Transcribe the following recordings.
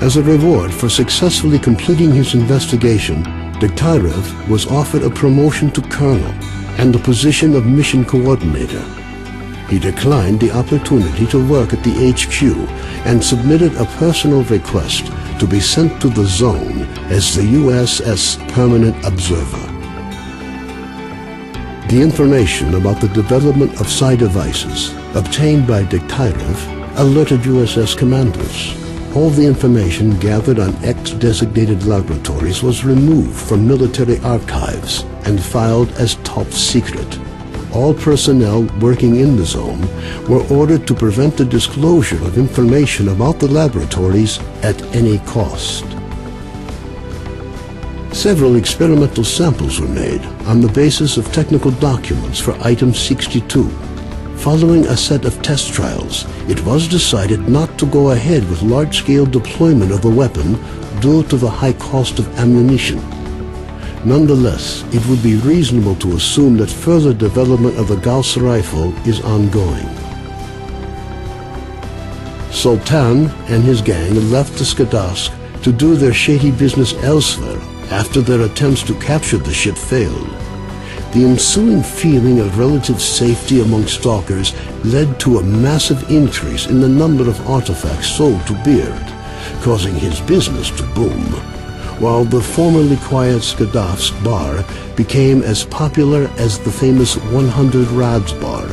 As a reward for successfully completing his investigation, S.T.A.L.K.E.R was offered a promotion to colonel and the position of mission coordinator. He declined the opportunity to work at the HQ and submitted a personal request to be sent to the zone as the USS Permanent Observer. The information about the development of psi devices obtained by S.T.A.L.K.E.R alerted USS commanders. All the information gathered on X-designated laboratories was removed from military archives and filed as top secret. All personnel working in the zone were ordered to prevent the disclosure of information about the laboratories at any cost. Several experimental samples were made on the basis of technical documents for Item 62. Following a set of test trials, it was decided not to go ahead with large-scale deployment of the weapon due to the high cost of ammunition. Nonetheless, it would be reasonable to assume that further development of the Gauss rifle is ongoing. Sultan and his gang left the Skadovsk to do their shady business elsewhere after their attempts to capture the ship failed. The ensuing feeling of relative safety among stalkers led to a massive increase in the number of artifacts sold to Beard, causing his business to boom, while the formerly quiet Skadovsk bar became as popular as the famous 100 Rods bar,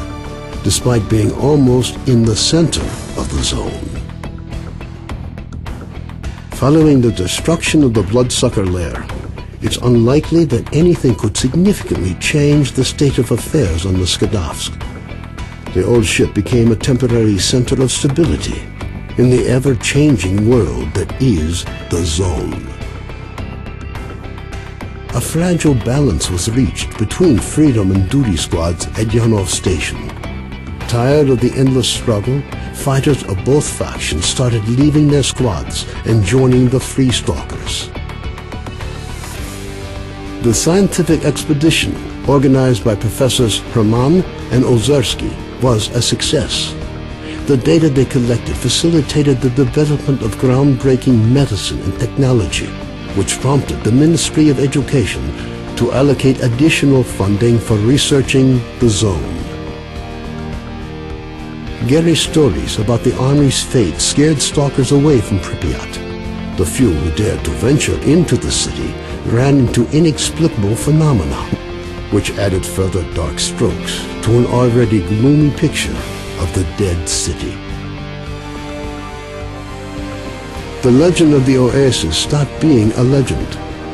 despite being almost in the center of the zone. Following the destruction of the Bloodsucker Lair, it's unlikely that anything could significantly change the state of affairs on the Skadovsk. The old ship became a temporary center of stability in the ever-changing world that is the zone. A fragile balance was reached between freedom and duty squads at Yanov Station. Tired of the endless struggle, fighters of both factions started leaving their squads and joining the Free Stalkers. The scientific expedition, organized by Professors Herman and Ozerski, was a success. The data they collected facilitated the development of groundbreaking medicine and technology, which prompted the Ministry of Education to allocate additional funding for researching the zone. Gary's stories about the Army's fate scared stalkers away from Pripyat. The few who dared to venture into the city ran into inexplicable phenomena, which added further dark strokes to an already gloomy picture of the dead city. The legend of the Oasis stopped being a legend.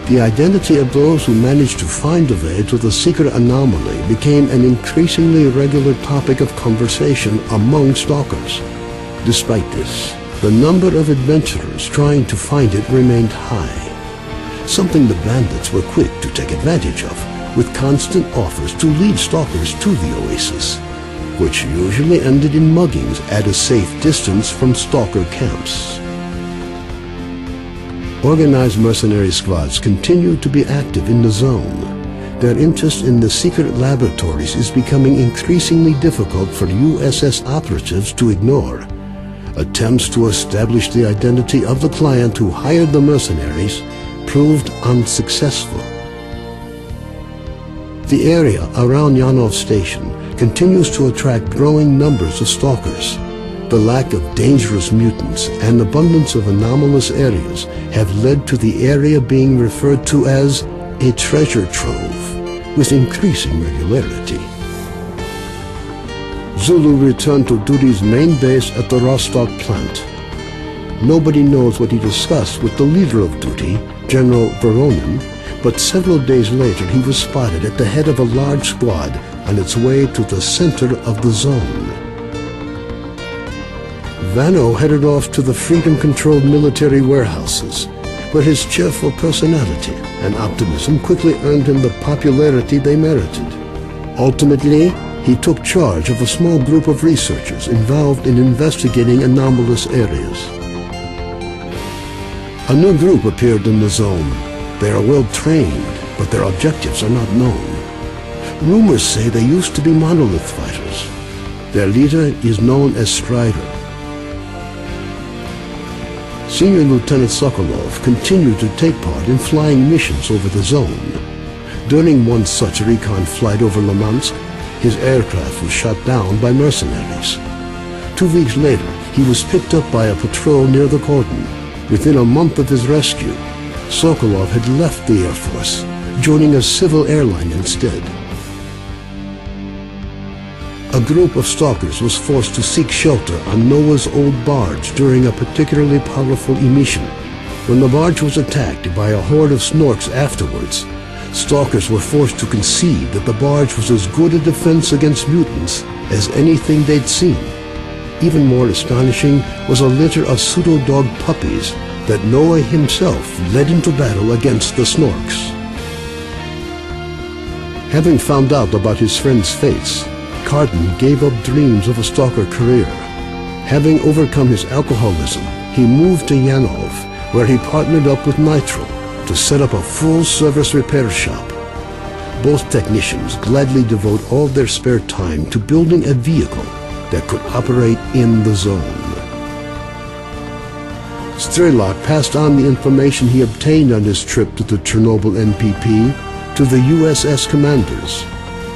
The identity of those who managed to find the way to the secret anomaly became an increasingly regular topic of conversation among stalkers. Despite this, the number of adventurers trying to find it remained high, something the bandits were quick to take advantage of, with constant offers to lead stalkers to the Oasis, which usually ended in muggings at a safe distance from stalker camps. Organized mercenary squads continue to be active in the zone. Their interest in the secret laboratories is becoming increasingly difficult for USS operatives to ignore. Attempts to establish the identity of the client who hired the mercenaries proved unsuccessful. The area around Yanov Station continues to attract growing numbers of stalkers. The lack of dangerous mutants and abundance of anomalous areas have led to the area being referred to as a treasure trove, with increasing regularity. Zulu returned to duty's main base at the Rostock plant. Nobody knows what he discussed with the leader of duty, General Voronin, but several days later he was spotted at the head of a large squad on its way to the center of the zone. Vano headed off to the freedom-controlled military warehouses, where his cheerful personality and optimism quickly earned him the popularity they merited. Ultimately, he took charge of a small group of researchers involved in investigating anomalous areas. A new group appeared in the zone. They are well trained, but their objectives are not known. Rumors say they used to be monolith fighters. Their leader is known as Strider. Senior Lieutenant Sokolov continued to take part in flying missions over the zone. During one such recon flight over Limansk, his aircraft was shot down by mercenaries. 2 weeks later, he was picked up by a patrol near the cordon. Within a month of his rescue, Sokolov had left the Air Force, joining a civil airline instead. A group of stalkers was forced to seek shelter on Noah's old barge during a particularly powerful emission. When the barge was attacked by a horde of snorks afterwards, stalkers were forced to concede that the barge was as good a defense against mutants as anything they'd seen. Even more astonishing was a litter of pseudo-dog puppies that Noah himself led into battle against the snorks. Having found out about his friend's fates, Carden gave up dreams of a stalker career. Having overcome his alcoholism, he moved to Yanov, where he partnered up with Nitro to set up a full-service repair shop. Both technicians gladly devote all their spare time to building a vehicle that could operate in the zone. S.T.A.L.K.E.R passed on the information he obtained on his trip to the Chernobyl NPP to the USS commanders.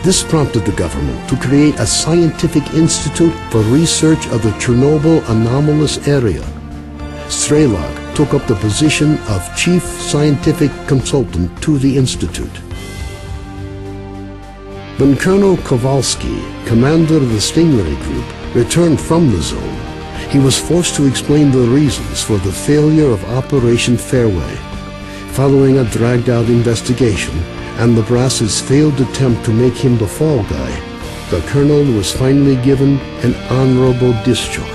This prompted the government to create a scientific institute for research of the Chernobyl anomalous area. S.T.A.L.K.E.R took up the position of Chief Scientific Consultant to the Institute. When Colonel Kowalski, commander of the Stingray Group, returned from the zone, he was forced to explain the reasons for the failure of Operation Fairway. Following a dragged-out investigation and the brass's failed attempt to make him the fall guy, the colonel was finally given an honorable discharge.